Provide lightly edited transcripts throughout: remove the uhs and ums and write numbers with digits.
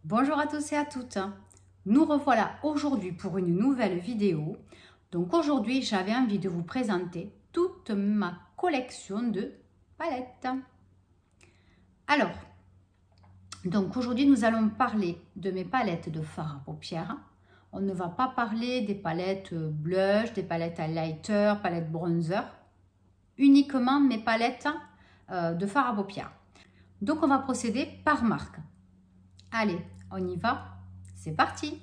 Bonjour à tous et à toutes. Nous revoilà aujourd'hui pour une nouvelle vidéo. Donc aujourd'hui, j'avais envie de vous présenter toute ma collection de palettes. Alors, donc aujourd'hui, nous allons parler de mes palettes de fard à paupières. On ne va pas parler des palettes blush, des palettes highlighter, palettes bronzer. Uniquement mes palettes de fard à paupières. Donc on va procéder par marque. Allez, on y va. C'est parti!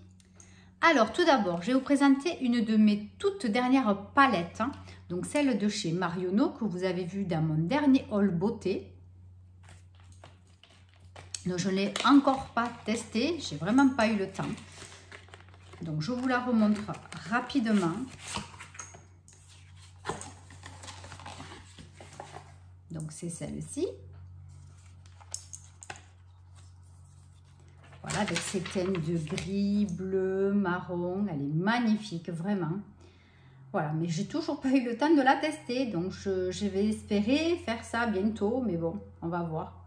Alors, tout d'abord, je vais vous présenter une de mes toutes dernières palettes. Donc, celle de chez Marionneau que vous avez vue dans mon dernier haul beauté. Donc, je ne l'ai encore pas testée. J'ai vraiment pas eu le temps. Donc, je vous la remontre rapidement. Donc, c'est celle-ci. Voilà, avec ses teintes de gris, bleu, marron. Elle est magnifique, vraiment. Voilà, mais j'ai toujours pas eu le temps de la tester. Donc, je vais espérer faire ça bientôt. Mais bon, on va voir.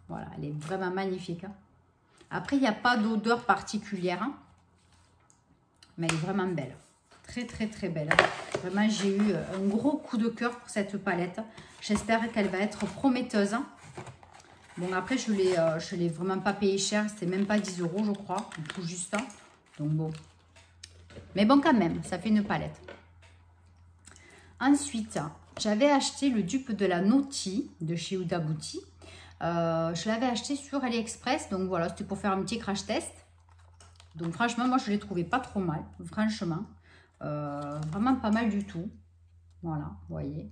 Voilà, elle est vraiment magnifique. Après, il n'y a pas d'odeur particulière. Mais elle est vraiment belle. Très, très, très belle. Vraiment, j'ai eu un gros coup de cœur pour cette palette. J'espère qu'elle va être prometteuse. Bon, après, je l'ai vraiment pas payé cher. C'était même pas 10 €, je crois. Tout juste. Donc, bon. Mais bon, quand même, ça fait une palette. Ensuite, j'avais acheté le dupe de la Naughty de chez Huda Beauty. Je l'avais acheté sur AliExpress. Donc, voilà, c'était pour faire un petit crash test. Donc, franchement, moi, je l'ai trouvé pas trop mal. Franchement. Vraiment pas mal du tout. Voilà, vous voyez.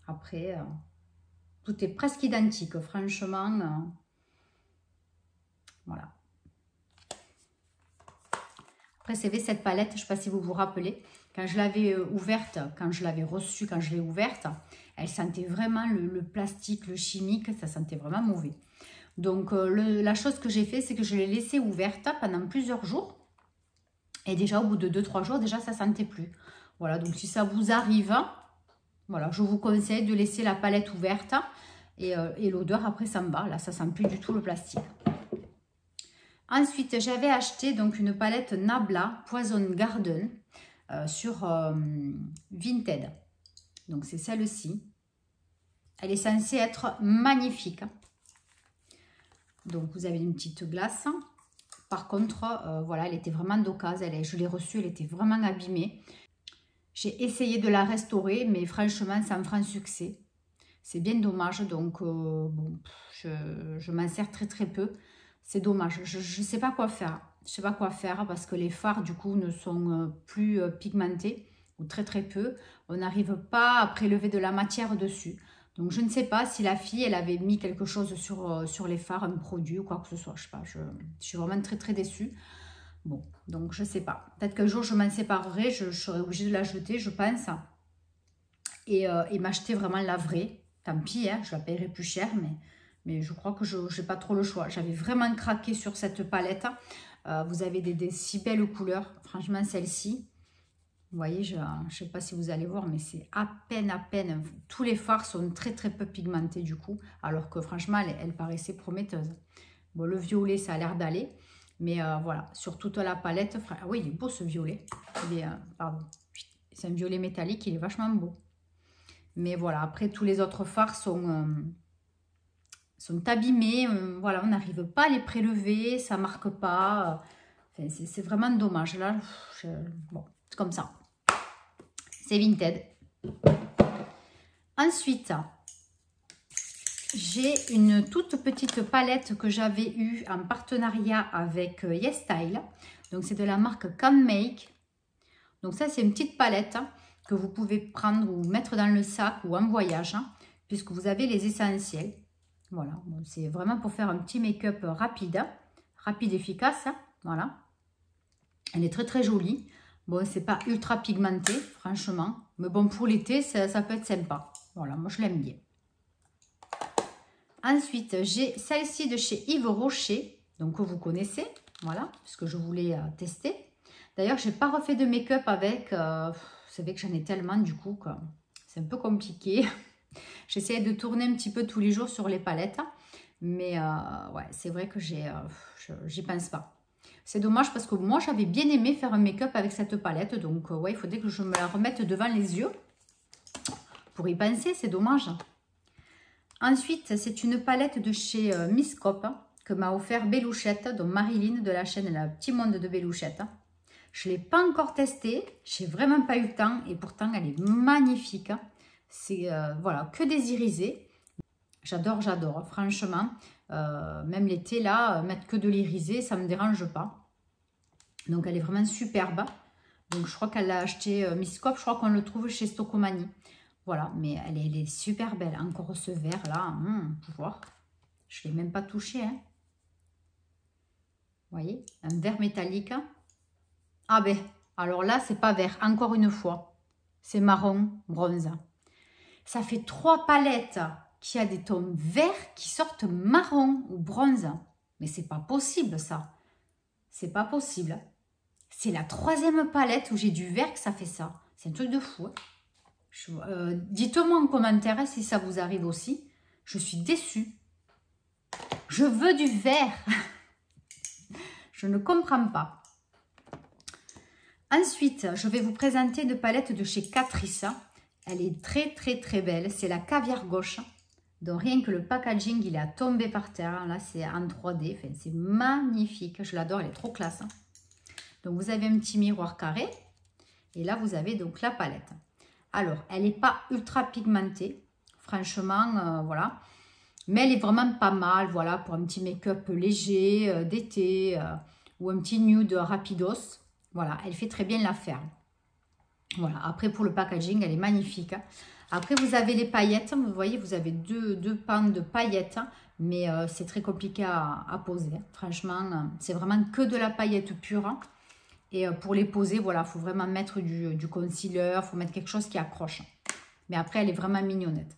Après... tout est presque identique, franchement. Voilà. Après, c'est vrai, cette palette, je ne sais pas si vous vous rappelez, quand je l'avais ouverte, quand je l'avais reçue, quand je l'ai ouverte, elle sentait vraiment le plastique, le chimique, ça sentait vraiment mauvais. Donc, la chose que j'ai fait, c'est que je l'ai laissée ouverte pendant plusieurs jours. Et déjà, au bout de 2-3 jours, déjà, ça ne sentait plus. Voilà, donc si ça vous arrive, voilà, je vous conseille de laisser la palette ouverte. Et l'odeur, après, ça me va. Là, ça sent plus du tout le plastique. Ensuite, j'avais acheté donc une palette Nabla Poison Garden sur Vinted. Donc, c'est celle-ci. Elle est censée être magnifique. Donc, vous avez une petite glace. Par contre, voilà, elle était vraiment d'occasion. Je l'ai reçue, elle était vraiment abîmée. J'ai essayé de la restaurer, mais franchement, sans franc succès. C'est bien dommage, donc bon, je m'en sers très très peu. C'est dommage, je ne sais pas quoi faire. Je ne sais pas quoi faire parce que les fards du coup ne sont plus pigmentés ou très très peu. On n'arrive pas à prélever de la matière dessus. Donc je ne sais pas si la fille elle avait mis quelque chose sur les fards, un produit ou quoi que ce soit. Je sais pas, je suis vraiment très très déçue. Bon, donc je ne sais pas. Peut-être qu'un jour je m'en séparerai, je serai obligée de la jeter, je pense. Et m'acheter vraiment la vraie. Tant pis, hein, je la paierai plus cher, mais je crois que je n'ai pas trop le choix. J'avais vraiment craqué sur cette palette. Vous avez des si belles couleurs. Franchement, celle-ci, vous voyez, je ne sais pas si vous allez voir, mais c'est à peine. Tous les fards sont très très peu pigmentés du coup, alors que franchement, elle paraissait prometteuse. Bon, le violet, ça a l'air d'aller. Mais voilà, sur toute la palette, ah oui, il est beau ce violet. Pardon, c'est un violet métallique, il est vachement beau. Mais voilà, après, tous les autres fards sont abîmés. Voilà, on n'arrive pas à les prélever, ça ne marque pas. Enfin, c'est vraiment dommage. Là, bon, c'est comme ça. C'est Vinted. Ensuite, j'ai une toute petite palette que j'avais eue en partenariat avec YesStyle. Donc, c'est de la marque Can Make. Donc, ça, c'est une petite palette que vous pouvez prendre ou mettre dans le sac ou en voyage, puisque vous avez les essentiels. Voilà, bon, c'est vraiment pour faire un petit make-up rapide, efficace. Voilà, elle est très très jolie. Bon, c'est pas ultra pigmenté, franchement, mais bon, pour l'été, ça peut être sympa. Voilà, moi je l'aime bien. Ensuite, j'ai celle-ci de chez Yves Rocher, donc que vous connaissez, voilà, puisque je voulais tester. D'ailleurs, je n'ai pas refait de make-up avec. Vous savez que j'en ai tellement du coup que c'est un peu compliqué. J'essaie de tourner un petit peu tous les jours sur les palettes. Mais ouais, c'est vrai que j'y pense pas. C'est dommage parce que moi, j'avais bien aimé faire un make-up avec cette palette. Donc, ouais, il faudrait que je me la remette devant les yeux. Pour y penser, c'est dommage. Ensuite, c'est une palette de chez Miss Cop que m'a offert Belouchette, donc Marilyn de la chaîne La Petit Monde de Belouchette. Je ne l'ai pas encore testée, j'ai vraiment pas eu le temps et pourtant elle est magnifique. C'est voilà, que des irisés. J'adore, j'adore, franchement. Même l'été, là, mettre que de l'irisé, ça ne me dérange pas. Donc elle est vraiment superbe. Donc je crois qu'elle l'a acheté Miss Cop, je crois qu'on le trouve chez Stocomanie. Voilà, mais elle est super belle. Encore ce vert là, vous voir. Je ne l'ai même pas touché. Hein. Vous voyez, un vert métallique. Ah ben, alors là, c'est pas vert, encore une fois. C'est marron, bronze. Ça fait 3 palettes qui a des tons verts qui sortent marron ou bronze. Mais c'est pas possible ça. C'est pas possible. C'est la 3e palette où j'ai du vert que ça fait ça. C'est un truc de fou. Hein. Dites-moi en commentaire si ça vous arrive aussi. Je suis déçue. Je veux du vert. Je ne comprends pas. Ensuite, je vais vous présenter une palette de chez Catrice. Elle est très très très belle. C'est la Caviar Gauche. Donc rien que le packaging, il est à tomber par terre. Là, c'est en 3D. Enfin, c'est magnifique. Je l'adore. Elle est trop classe. Donc vous avez un petit miroir carré. Et là, vous avez donc la palette. Alors, elle n'est pas ultra pigmentée, franchement, voilà. Mais elle est vraiment pas mal, voilà, pour un petit make-up léger d'été ou un petit nude rapidos. Voilà, elle fait très bien l'affaire. Voilà, après pour le packaging, elle est magnifique. Après, vous avez les paillettes, vous voyez, vous avez deux pans de paillettes, mais c'est très compliqué à poser. Franchement, c'est vraiment que de la paillette pure. Et pour les poser, voilà, il faut vraiment mettre du concealer, il faut mettre quelque chose qui accroche. Mais après, elle est vraiment mignonnette.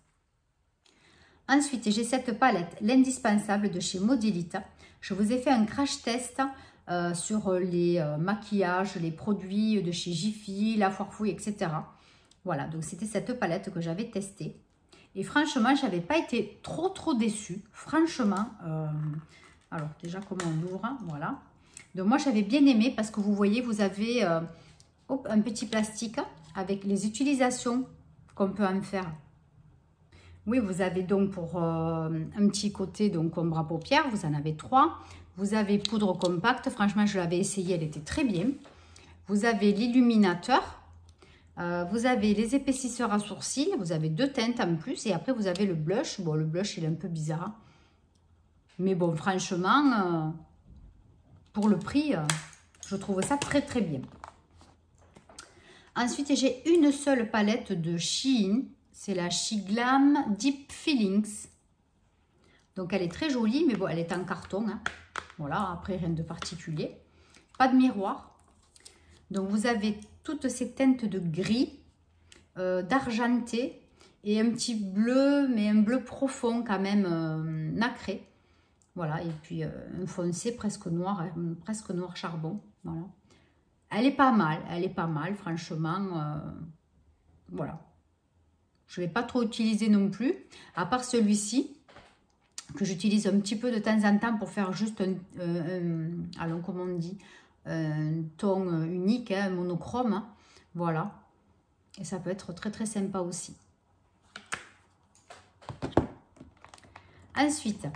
Ensuite, j'ai cette palette, l'indispensable de chez Modélite. Je vous ai fait un crash test sur les maquillages, les produits de chez Jiffy, La Foire Fouille, etc. Voilà, donc c'était cette palette que j'avais testée. Et franchement, je n'avais pas été trop déçue. Franchement, alors déjà comment on l'ouvre, voilà. Donc moi j'avais bien aimé parce que vous voyez, vous avez un petit plastique avec les utilisations qu'on peut en faire. Oui, vous avez donc pour un petit côté donc ombre à paupières, vous en avez 3. Vous avez poudre compacte, franchement je l'avais essayé, elle était très bien. Vous avez l'illuminateur, vous avez les épaississeurs à sourcils, vous avez 2 teintes en plus et après vous avez le blush. Bon, le blush il est un peu bizarre, mais bon franchement... pour le prix, je trouve ça très bien. Ensuite, j'ai une seule palette de Shein. C'est la She Glam Deep Feelings. Donc, elle est très jolie, mais bon, elle est en carton. Hein. Voilà, après, rien de particulier. Pas de miroir. Donc, vous avez toutes ces teintes de gris, d'argenté et un petit bleu, mais un bleu profond quand même, nacré. Voilà, et puis un foncé presque noir charbon. Voilà. Elle est pas mal, franchement. Voilà. Je ne vais pas trop utiliser non plus, à part celui-ci, que j'utilise un petit peu de temps en temps pour faire juste alors, comment on dit, un ton unique, hein, monochrome. Hein. Voilà. Et ça peut être très sympa aussi. Ensuite...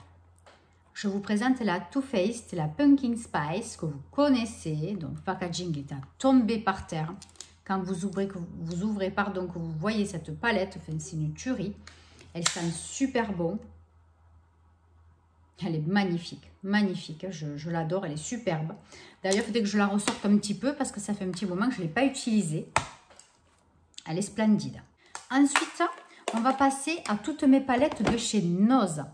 je vous présente la Too Faced, la Pumpkin Spice que vous connaissez. Donc, le packaging est à tomber par terre. Quand vous ouvrez, pardon, que vous voyez cette palette, enfin, c'est une tuerie. Elle sent super bon. Elle est magnifique, magnifique. Je l'adore, elle est superbe. D'ailleurs, dès que je la ressorte un petit peu, parce que ça fait un petit moment que je ne l'ai pas utilisée. Elle est splendide. Ensuite, on va passer à toutes mes palettes de chez Nose.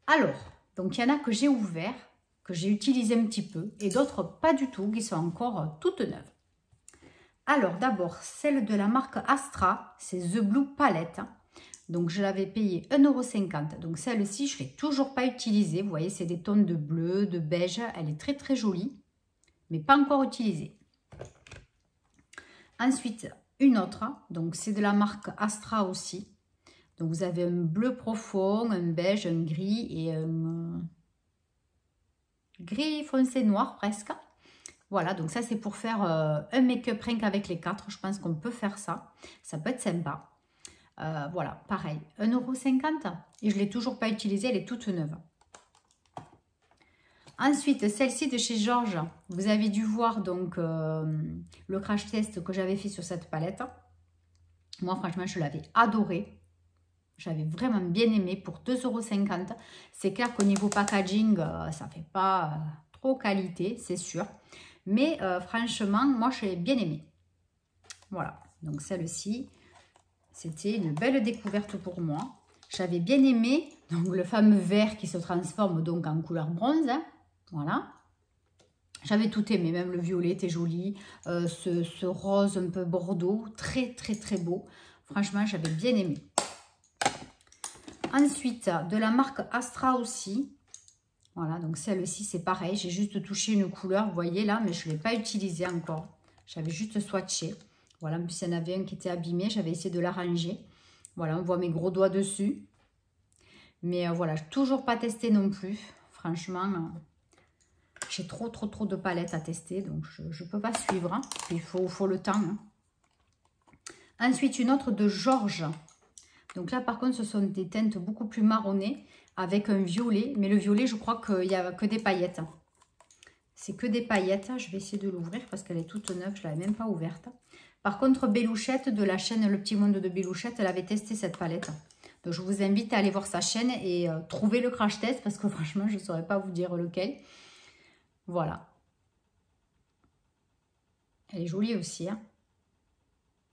Alors... donc, il y en a que j'ai ouvert, que j'ai utilisé un petit peu, et d'autres pas du tout, qui sont encore toutes neuves. Alors, d'abord, celle de la marque Astra, c'est The Blue Palette. Donc, je l'avais payée 1,50 €. Donc, celle-ci, je ne l'ai toujours pas utilisée. Vous voyez, c'est des tons de bleu, de beige. Elle est très jolie, mais pas encore utilisée. Ensuite, une autre, donc c'est de la marque Astra aussi. Donc, vous avez un bleu profond, un beige, un gris et un gris foncé noir presque. Voilà, donc ça, c'est pour faire un make-up rien qu'avec les 4. Je pense qu'on peut faire ça. Ça peut être sympa. Voilà, pareil, 1,50 € et je ne l'ai toujours pas utilisée, elle est toute neuve. Ensuite, celle-ci de chez Georges, vous avez dû voir donc le crash test que j'avais fait sur cette palette. Moi, franchement, je l'avais adorée. J'avais vraiment bien aimé pour 2,50 €. C'est clair qu'au niveau packaging, ça ne fait pas trop qualité, c'est sûr. Mais franchement, moi, j'ai bien aimé. Voilà, donc celle-ci, c'était une belle découverte pour moi. J'avais bien aimé donc, le fameux vert qui se transforme donc en couleur bronze. Hein. Voilà. J'avais tout aimé, même le violet était joli. Ce rose un peu bordeaux, très très très beau. Franchement, j'avais bien aimé. Ensuite, de la marque Astra aussi. Voilà, donc celle-ci, c'est pareil. J'ai juste touché une couleur, vous voyez là, mais je ne l'ai pas utilisée encore. J'avais juste swatché. Voilà, en plus, il y en avait un qui était abîmé. J'avais essayé de l'arranger. Voilà, on voit mes gros doigts dessus. Mais voilà, toujours pas testé non plus. Franchement, j'ai trop de palettes à tester. Donc, je ne peux pas suivre. Hein. Il faut le temps. Hein. Ensuite, une autre de Georges. Donc là, par contre, ce sont des teintes beaucoup plus marronnées avec un violet. Mais le violet, je crois qu'il n'y a que des paillettes. C'est que des paillettes. Je vais essayer de l'ouvrir parce qu'elle est toute neuve. Je ne l'avais même pas ouverte. Par contre, Bélouchette de la chaîne Le Petit Monde de Bélouchette, elle avait testé cette palette. Donc, je vous invite à aller voir sa chaîne et trouver le crash test parce que franchement, je ne saurais pas vous dire lequel. Voilà. Elle est jolie aussi. Hein.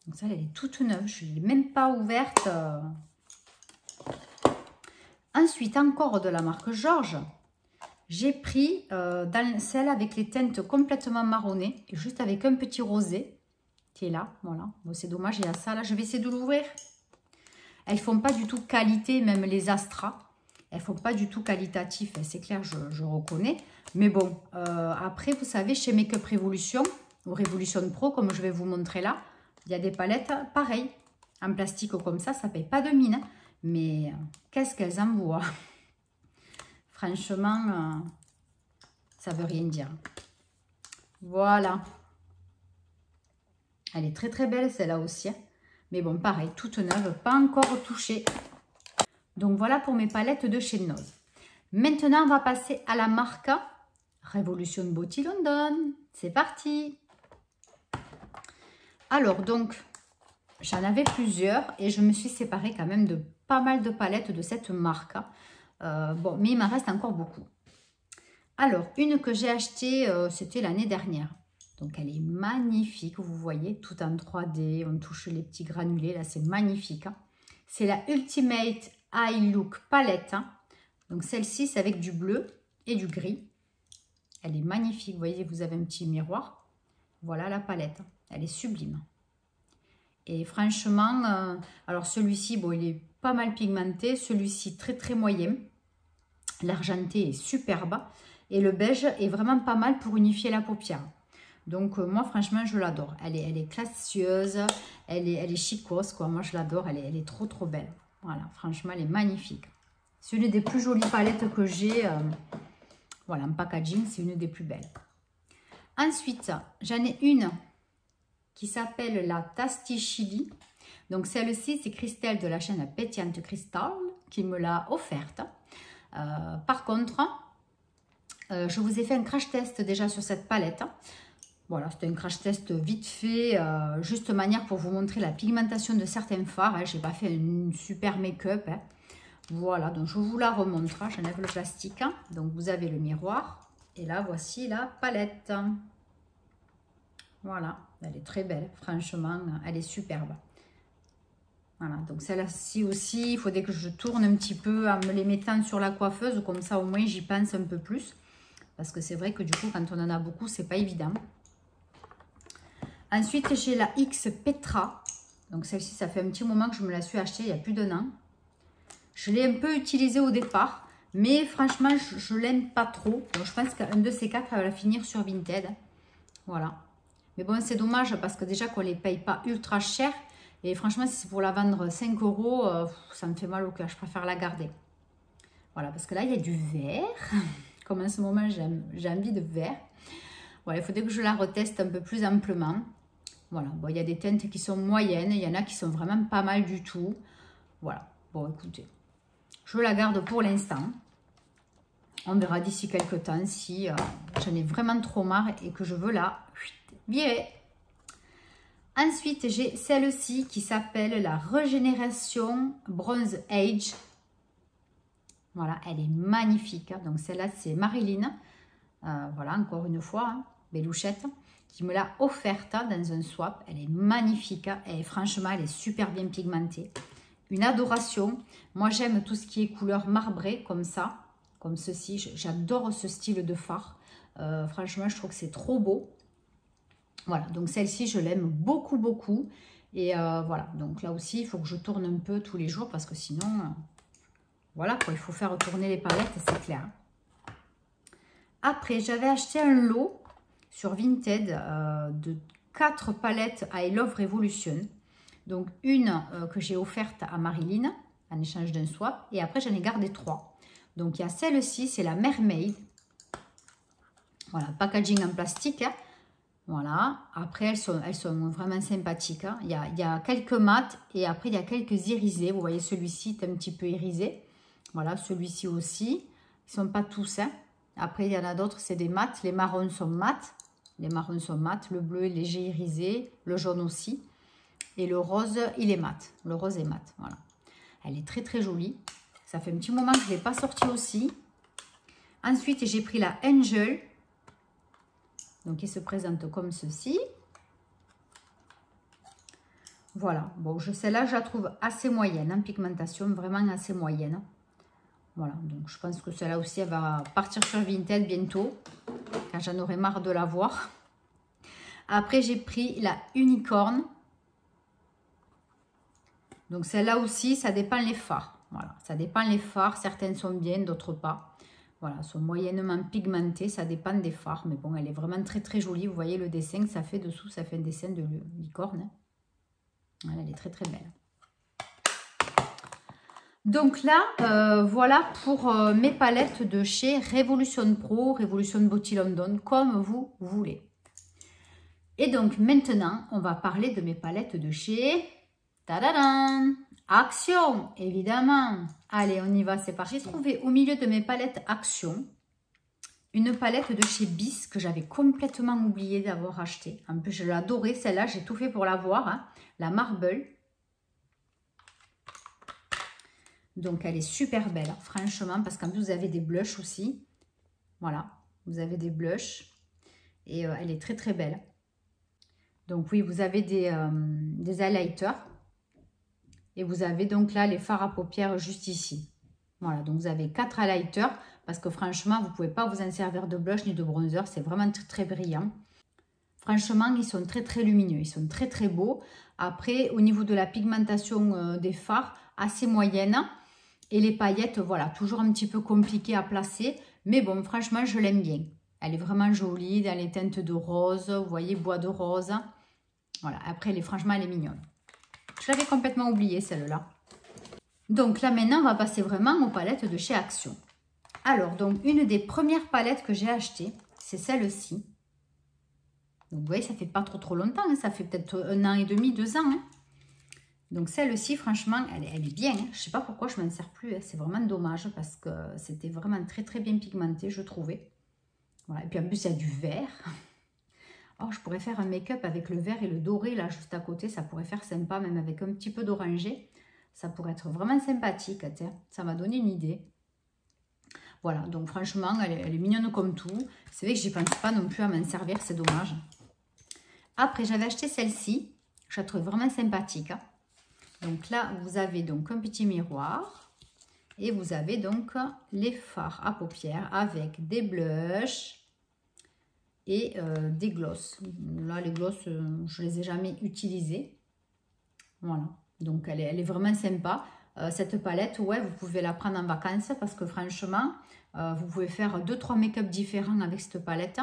Donc, ça, elle est toute neuve. Je ne l'ai même pas ouverte. Ensuite, encore de la marque Georges. J'ai pris dans celle avec les teintes complètement marronnées, juste avec un petit rosé. Qui est là, voilà. Bon, c'est dommage, il y a ça là. Je vais essayer de l'ouvrir. Elles font pas du tout qualité, même les Astra. Elles font pas du tout qualitatif, c'est clair, je reconnais. Mais bon, après, vous savez, chez Make Up Revolution, ou Revolution Pro, comme je vais vous montrer là, il y a des palettes pareilles. En plastique comme ça paye pas de mine. Mais qu'est-ce qu'elles envoient? Franchement, ça veut rien dire. Voilà. Elle est très très belle celle-là aussi. Hein. Mais bon, pareil, toute neuve, pas encore touchée. Donc voilà pour mes palettes de chez Noz. Maintenant, on va passer à la marque Revolution Beauty London. C'est parti. Alors donc, j'en avais plusieurs et je me suis séparée quand même de pas mal de palettes de cette marque. Bon, mais il m'en reste encore beaucoup. Alors, une que j'ai achetée, c'était l'année dernière. Donc, elle est magnifique, vous voyez, tout en 3D. On touche les petits granulés, là, c'est magnifique. Hein. C'est la Ultimate Eye Look Palette. Hein. Donc, celle-ci, c'est avec du bleu et du gris. Elle est magnifique, vous voyez, vous avez un petit miroir. Voilà la palette, elle est sublime. Et franchement, alors celui-ci, bon, il est pas mal pigmenté. Celui-ci, très, très moyen. L'argenté est superbe. Et le beige est vraiment pas mal pour unifier la paupière. Donc, moi, franchement, je l'adore. Elle est classieuse, elle est chicose, quoi. Moi, je l'adore, elle est trop, trop belle. Voilà, franchement, elle est magnifique. C'est une des plus jolies palettes que j'ai. Voilà, en packaging, c'est une des plus belles. Ensuite, j'en ai une qui s'appelle la Tasty Chili. Donc, celle-ci, c'est Christelle de la chaîne Pétillante Crystal qui me l'a offerte. Par contre, je vous ai fait un crash test déjà sur cette palette. Voilà, c'était un crash test vite fait, juste manière pour vous montrer la pigmentation de certains fards. Hein. Je n'ai pas fait une super make-up. Hein. Voilà, donc je vous la remontre. J'enlève le plastique. Hein. Donc vous avez le miroir. Et là, voici la palette. Voilà, elle est très belle. Franchement, elle est superbe. Voilà, donc celle-ci aussi, il faudrait que je tourne un petit peu en me les mettant sur la coiffeuse. Comme ça, au moins, j'y pense un peu plus. Parce que c'est vrai que du coup, quand on en a beaucoup, c'est pas évident. Ensuite, j'ai la X Petra. Donc, celle-ci, ça fait un petit moment que je me la suis achetée, il y a plus d'1 an. Je l'ai un peu utilisée au départ, mais franchement, je l'aime pas trop. Donc, je pense qu'un de ces quatre, elle va la finir sur Vinted. Voilà. Mais bon, c'est dommage parce que déjà qu'on les paye pas ultra cher. Et franchement, si c'est pour la vendre 5 €, ça me fait mal au cœur. Je préfère la garder. Voilà, parce que là, il y a du vert. Comme en ce moment, j'ai envie de vert. Voilà, il faudrait que je la reteste un peu plus amplement. Voilà, bon, il y a des teintes qui sont moyennes. Il y en a qui sont vraiment pas mal du tout. Voilà, bon, écoutez. Je la garde pour l'instant. On verra d'ici quelques temps si j'en ai vraiment trop marre et que je veux la virer. Ensuite, j'ai celle-ci qui s'appelle la Régénération Bronze Age. Voilà, elle est magnifique. Donc, celle-là, c'est Marilyn. Voilà, encore une fois, hein, Belouchette, qui me l'a offerte dans un swap. Elle est magnifique. Et franchement, elle est super bien pigmentée. Une adoration. Moi, j'aime tout ce qui est couleur marbrée, comme ça, comme ceci. J'adore ce style de fard. Franchement, je trouve que c'est trop beau. Voilà, donc celle-ci, je l'aime beaucoup, beaucoup. Et voilà, donc là aussi, il faut que je tourne un peu tous les jours parce que sinon, voilà quoi, il faut faire tourner les palettes, c'est clair. Après, j'avais acheté un lot sur Vinted de 4 palettes I Love Revolution. Donc, une que j'ai offerte à Marilyn en échange d'un swap. Et après, j'en ai gardé 3. Donc, il y a celle-ci, c'est la Mermaid. Voilà, packaging en plastique, hein. Voilà, après elles sont vraiment sympathiques. Hein. Il y a quelques mats et après il y a quelques irisés. Vous voyez, celui-ci est un petit peu irisé. Voilà, celui-ci aussi. Ils ne sont pas tous. Hein. Après, il y en a d'autres, c'est des mats. Les marrons sont mats. Les marrons sont mats. Le bleu est léger irisé. Le jaune aussi. Et le rose, il est mat. Le rose est mat. Voilà. Elle est très très jolie. Ça fait un petit moment que je ne l'ai pas sortie aussi. Ensuite, j'ai pris la Angel. Donc, il se présente comme ceci. Voilà. Bon, celle-là, je la trouve assez moyenne en pigmentation, vraiment assez moyenne. Voilà. Donc, je pense que celle-là aussi, elle va partir sur Vinted bientôt, quand j'en aurai marre de la voir. Après, j'ai pris la Unicorn. Donc, celle-là aussi, ça dépend les fards. Voilà. Ça dépend les fards. Certaines sont bien, d'autres pas. Voilà, sont moyennement pigmentées, ça dépend des fards, mais bon, elle est vraiment très très jolie. Vous voyez le dessin que ça fait dessous, ça fait un dessin de licorne. Voilà, elle est très très belle. Donc là, voilà pour mes palettes de chez Revolution Pro, Revolution Beauty London, comme vous voulez. Et donc maintenant, on va parler de mes palettes de chez... Tadadam! Action, évidemment. Allez, on y va, c'est parti. J'ai trouvé au milieu de mes palettes Action une palette de chez Bis que j'avais complètement oublié d'avoir acheté. En plus, je l'adorais, celle-là, j'ai tout fait pour l'avoir. Hein. La Marble. Donc, elle est super belle, hein, franchement, parce qu'en plus, vous avez des blushs aussi. Voilà, vous avez des blushs. Et elle est très, très belle. Donc, oui, vous avez des highlighters. Et vous avez donc là les fards à paupières juste ici. Voilà, donc vous avez 4 highlighters parce que franchement, vous ne pouvez pas vous en servir de blush ni de bronzer. C'est vraiment très, très brillant. Franchement, ils sont très, très lumineux. Ils sont très, très beaux. Après, au niveau de la pigmentation des fards, assez moyenne. Et les paillettes, voilà, toujours un petit peu compliqué à placer. Mais bon, franchement, je l'aime bien. Elle est vraiment jolie dans les teintes de rose. Vous voyez, bois de rose. Voilà, après, franchement, elle est mignonne. Je l'avais complètement oublié celle-là. Donc là maintenant, on va passer vraiment aux palettes de chez Action. Alors, donc une des premières palettes que j'ai achetées, c'est celle-ci. Donc vous voyez, ça fait pas trop longtemps, hein, ça fait peut-être 1 an et demi, 2 ans. Hein. Donc celle-ci, franchement, elle est bien. Hein. Je ne sais pas pourquoi je m'en sers plus, hein. C'est vraiment dommage parce que c'était vraiment très très bien pigmenté, je trouvais. Voilà. Et puis en plus, il y a du vert. Oh, je pourrais faire un make-up avec le vert et le doré là juste à côté. Ça pourrait faire sympa, même avec un petit peu d'orangé. Ça pourrait être vraiment sympathique. Tiens. Ça m'a donné une idée. Voilà, donc franchement, elle est mignonne comme tout. C'est vrai que je n'y pense pas non plus à m'en servir, c'est dommage. Après, j'avais acheté celle-ci. Je la trouve vraiment sympathique. Hein. Donc là, vous avez donc un petit miroir. Et vous avez donc les fards à paupières avec des blushs. Et des glosses. Là, les glosses, je ne les ai jamais utilisées. Voilà. Donc, elle est vraiment sympa. Cette palette, ouais, vous pouvez la prendre en vacances parce que franchement, vous pouvez faire 2-3 make-up différents avec cette palette.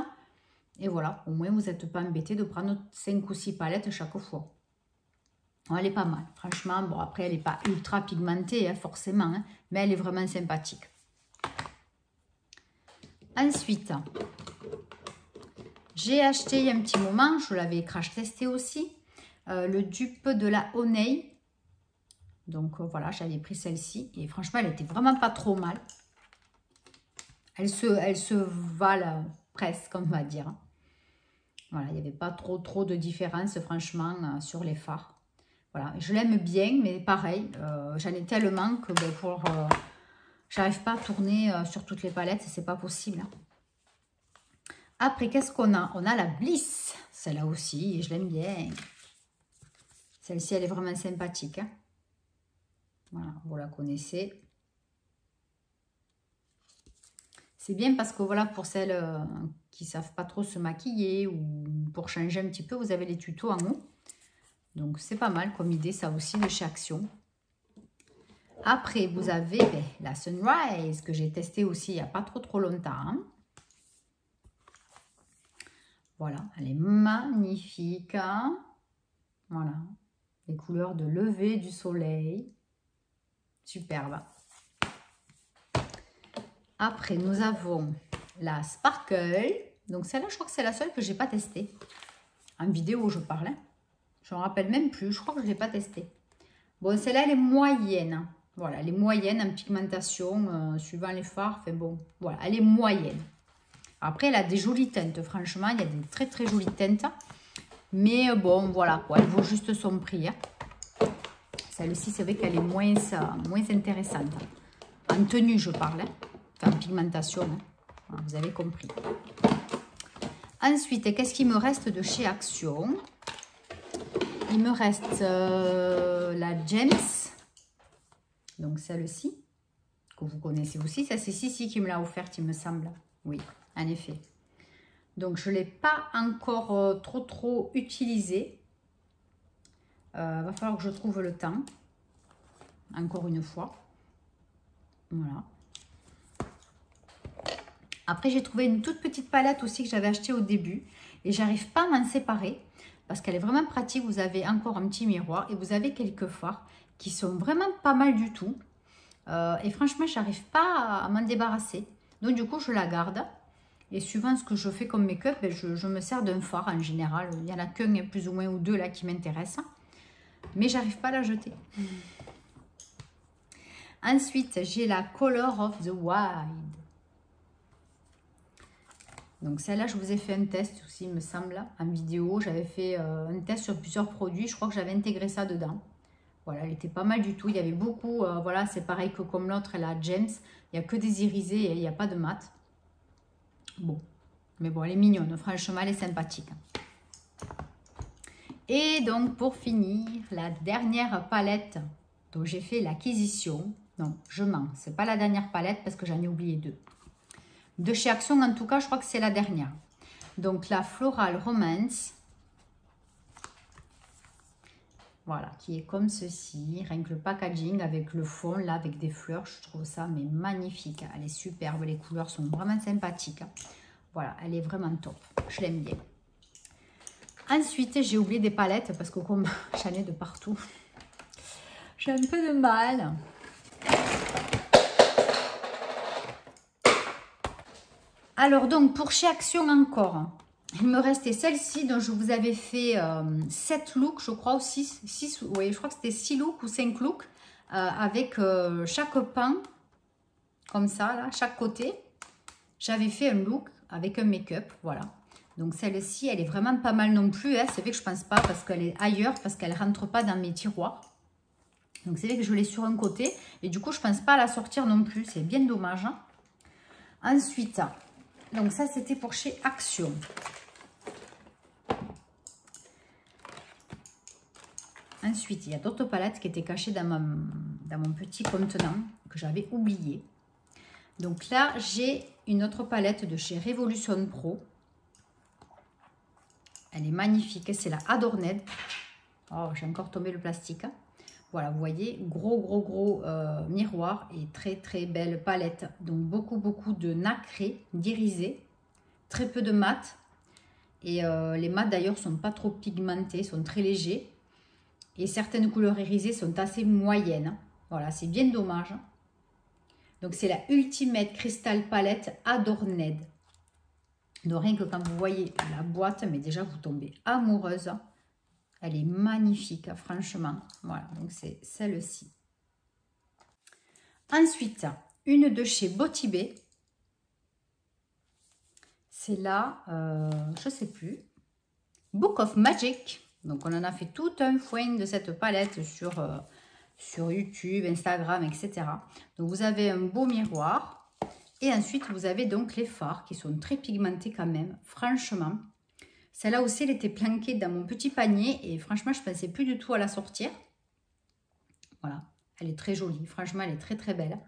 Et voilà, au moins, vous n'êtes pas embêté de prendre 5 ou 6 palettes chaque fois. Elle est pas mal, franchement. Bon, après, elle n'est pas ultra pigmentée, hein, forcément, hein, mais elle est vraiment sympathique. Ensuite, j'ai acheté il y a un petit moment, je l'avais crash testé aussi, le dupe de la Honey. Donc voilà, j'avais pris celle-ci et franchement, elle était vraiment pas trop mal. Elle se valent presque, on va dire. Voilà, il n'y avait pas trop de différence, franchement, sur les fards. Voilà, je l'aime bien, mais pareil, j'en ai tellement que ben, j'arrive pas à tourner sur toutes les palettes, c'est pas possible. Hein. Après, qu'est-ce qu'on a? On a la Bliss, celle-là aussi, je l'aime bien. Celle-ci, elle est vraiment sympathique. Hein. Voilà, vous la connaissez. C'est bien parce que voilà, pour celles qui ne savent pas trop se maquiller ou pour changer un petit peu, vous avez les tutos en haut. Donc, c'est pas mal comme idée, ça aussi, de chez Action. Après, vous avez la Sunrise que j'ai testée aussi il n'y a pas trop longtemps. Hein. Voilà, elle est magnifique. Hein. Voilà, les couleurs de lever du soleil. Superbe. Après, nous avons la Sparkle. Donc, celle-là, je crois que c'est la seule que je n'ai pas testée. En vidéo, je parle. Hein. Je ne me rappelle même plus. Je crois que je ne l'ai pas testée. Bon, celle-là, elle est moyenne. Voilà, elle est moyenne en pigmentation, suivant les fards. Enfin bon, voilà, elle est moyenne. Après, elle a des jolies teintes. Franchement, il y a des très jolies teintes. Mais bon, voilà, quoi. Elle vaut juste son prix. Hein. Celle-ci, c'est vrai qu'elle est moins intéressante. En tenue, je parle. Hein. Enfin, en pigmentation. Hein. Voilà, vous avez compris. Ensuite, qu'est-ce qu'il me reste de chez Action? Il me reste la James. Donc, celle-ci, que vous connaissez aussi. Ça, c'est Sissi qui me l'a offerte, il me semble. Oui, en effet. Donc, je ne l'ai pas encore trop utilisée. Va falloir que je trouve le temps. Encore une fois. Voilà. Après, j'ai trouvé une toute petite palette aussi que j'avais achetée au début. Et j'arrive pas à m'en séparer. Parce qu'elle est vraiment pratique. Vous avez encore un petit miroir. Et vous avez quelques fards qui sont vraiment pas mal du tout. Et franchement, j'arrive pas à m'en débarrasser. Donc, du coup, je la garde. Et suivant ce que je fais comme make-up, je me sers d'un fard en général. Il y en a qu'un plus ou moins ou deux là qui m'intéressent. Mais j'arrive pas à la jeter. Ensuite, j'ai la Color of the Wild. Donc celle-là, je vous ai fait un test aussi, il me semble, en vidéo. J'avais fait un test sur plusieurs produits. Je crois que j'avais intégré ça dedans. Voilà, elle était pas mal du tout. Il y avait beaucoup, voilà, c'est pareil que comme l'autre, la James. Il n'y a que des irisés et il n'y a pas de mat. Bon, mais bon, elle est mignonne. Franchement, elle est sympathique. Et donc, pour finir, la dernière palette dont j'ai fait l'acquisition. Non, je mens. C'est pas la dernière palette parce que j'en ai oublié deux. De chez Action, en tout cas, je crois que c'est la dernière. Donc, la Floral Romance. Voilà, qui est comme ceci. Rien que le packaging avec le fond, là, avec des fleurs. Je trouve ça mais magnifique. Elle est superbe. Les couleurs sont vraiment sympathiques. Voilà, elle est vraiment top. Je l'aime bien. Ensuite, j'ai oublié des palettes parce que comme j'en ai de partout, j'ai un peu de mal. Alors donc, pour chez Action encore, il me restait celle-ci dont je vous avais fait 7 looks, je crois, ou 6, oui, je crois que c'était 6 looks ou 5 looks, avec chaque pan, comme ça, là, chaque côté. J'avais fait un look avec un make-up, voilà. Donc celle-ci, elle est vraiment pas mal non plus. Hein. C'est vrai que je pense pas parce qu'elle est ailleurs, parce qu'elle rentre pas dans mes tiroirs. Donc c'est vrai que je l'ai sur un côté. Et du coup, je pense pas à la sortir non plus. C'est bien dommage. Hein. Ensuite, donc ça c'était pour chez Action. Ensuite, il y a d'autres palettes qui étaient cachées dans mon petit contenant que j'avais oublié. Donc là, j'ai une autre palette de chez Revolution Pro. Elle est magnifique, c'est la Adorned. Oh, j'ai encore tombé le plastique. Hein. Voilà, vous voyez, gros miroir et très belle palette. Donc beaucoup de nacré, d'irisé, très peu de mat. Et les mats d'ailleurs sont pas trop pigmentés, sont très légers. Et certaines couleurs irisées sont assez moyennes. Voilà, c'est bien dommage. Donc, c'est la Ultimate Crystal Palette Adorned. Donc, rien que quand vous voyez la boîte, mais déjà, vous tombez amoureuse. Elle est magnifique, franchement. Voilà, donc c'est celle-ci. Ensuite, une de chez Beauty Bay. C'est là, je ne sais plus. Book of Magic. Donc, on en a fait tout un foin de cette palette sur YouTube, Instagram, etc. Donc, vous avez un beau miroir. Et ensuite, vous avez donc les fards qui sont très pigmentés quand même. Franchement, celle-là aussi, elle était planquée dans mon petit panier. Et franchement, je ne pensais plus du tout à la sortir. Voilà, elle est très jolie. Franchement, elle est très, très belle.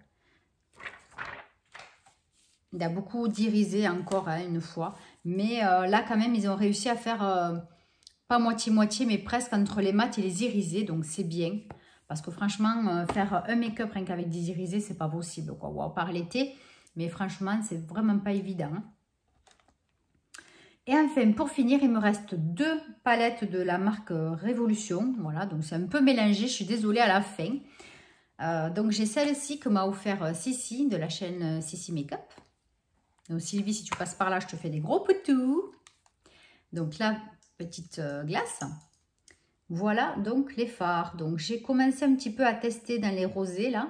Il y a beaucoup d'irisé encore, hein, une fois. Mais là, quand même, ils ont réussi à faire... pas moitié-moitié, mais presque entre les mat et les irisés. Donc, c'est bien. Parce que franchement, faire un make-up rien qu'avec des irisés, c'est pas possible, quoi. Wow, par l'été. Mais franchement, c'est vraiment pas évident. Hein. Et enfin, pour finir, il me reste 2 palettes de la marque Révolution. Voilà, donc c'est un peu mélangé. Je suis désolée à la fin. Donc, j'ai celle-ci que m'a offert Sissi de la chaîne Sissi Makeup. Donc, Sylvie, si tu passes par là, je te fais des gros poutous. Donc, là... petite glace. Voilà donc les fards. Donc j'ai commencé un petit peu à tester dans les rosés là.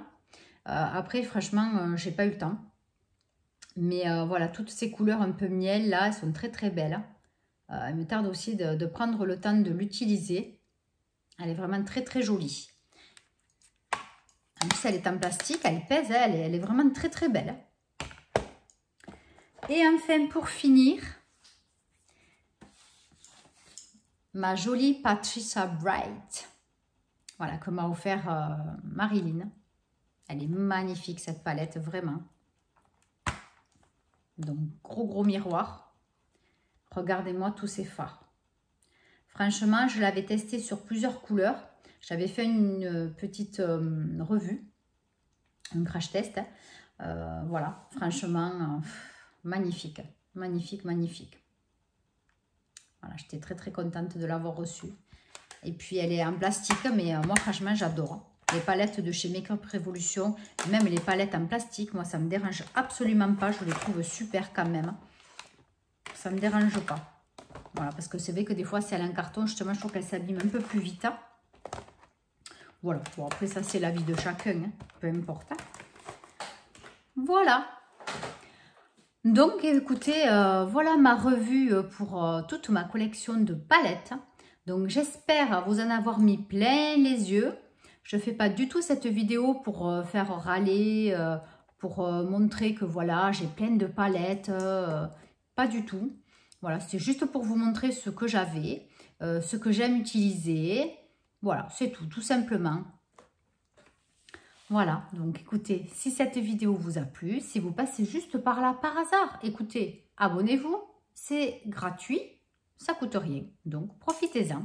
Après franchement j'ai pas eu le temps. Mais voilà, toutes ces couleurs un peu miel là, elles sont très très belles. Il me tarde aussi de prendre le temps de l'utiliser. Elle est vraiment très très jolie. En plus elle est en plastique, elle pèse, hein, elle est vraiment très très belle. Et enfin pour finir, ma jolie Patricia Bright, voilà, que m'a offert Marilyn. Elle est magnifique cette palette, vraiment. Donc, gros miroir. Regardez-moi tous ces fards. Franchement, je l'avais testé sur plusieurs couleurs. J'avais fait une petite revue, un crash test. Voilà, franchement, magnifique, magnifique, magnifique. Voilà, j'étais très très contente de l'avoir reçue. Et puis elle est en plastique, mais moi franchement j'adore. Les palettes de chez Make Up Révolution, même les palettes en plastique, moi ça me dérange absolument pas. Je les trouve super quand même. Ça me dérange pas. Voilà, parce que c'est vrai que des fois celle en carton, justement, je trouve qu'elle s'abîme un peu plus vite. Voilà, bon après ça c'est l'avis de chacun, hein. Peu importe. Voilà. Donc, écoutez, voilà ma revue pour toute ma collection de palettes. Donc, j'espère vous en avoir mis plein les yeux. Je ne fais pas du tout cette vidéo pour faire râler, pour montrer que voilà, j'ai plein de palettes. Pas du tout. Voilà, c'est juste pour vous montrer ce que j'avais, ce que j'aime utiliser. Voilà, c'est tout simplement. Voilà, donc écoutez, si cette vidéo vous a plu, si vous passez juste par là par hasard, écoutez, abonnez-vous, c'est gratuit, ça coûte rien, donc profitez-en.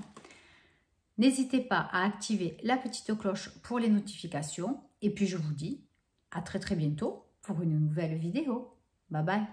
N'hésitez pas à activer la petite cloche pour les notifications et puis je vous dis à très très bientôt pour une nouvelle vidéo. Bye bye.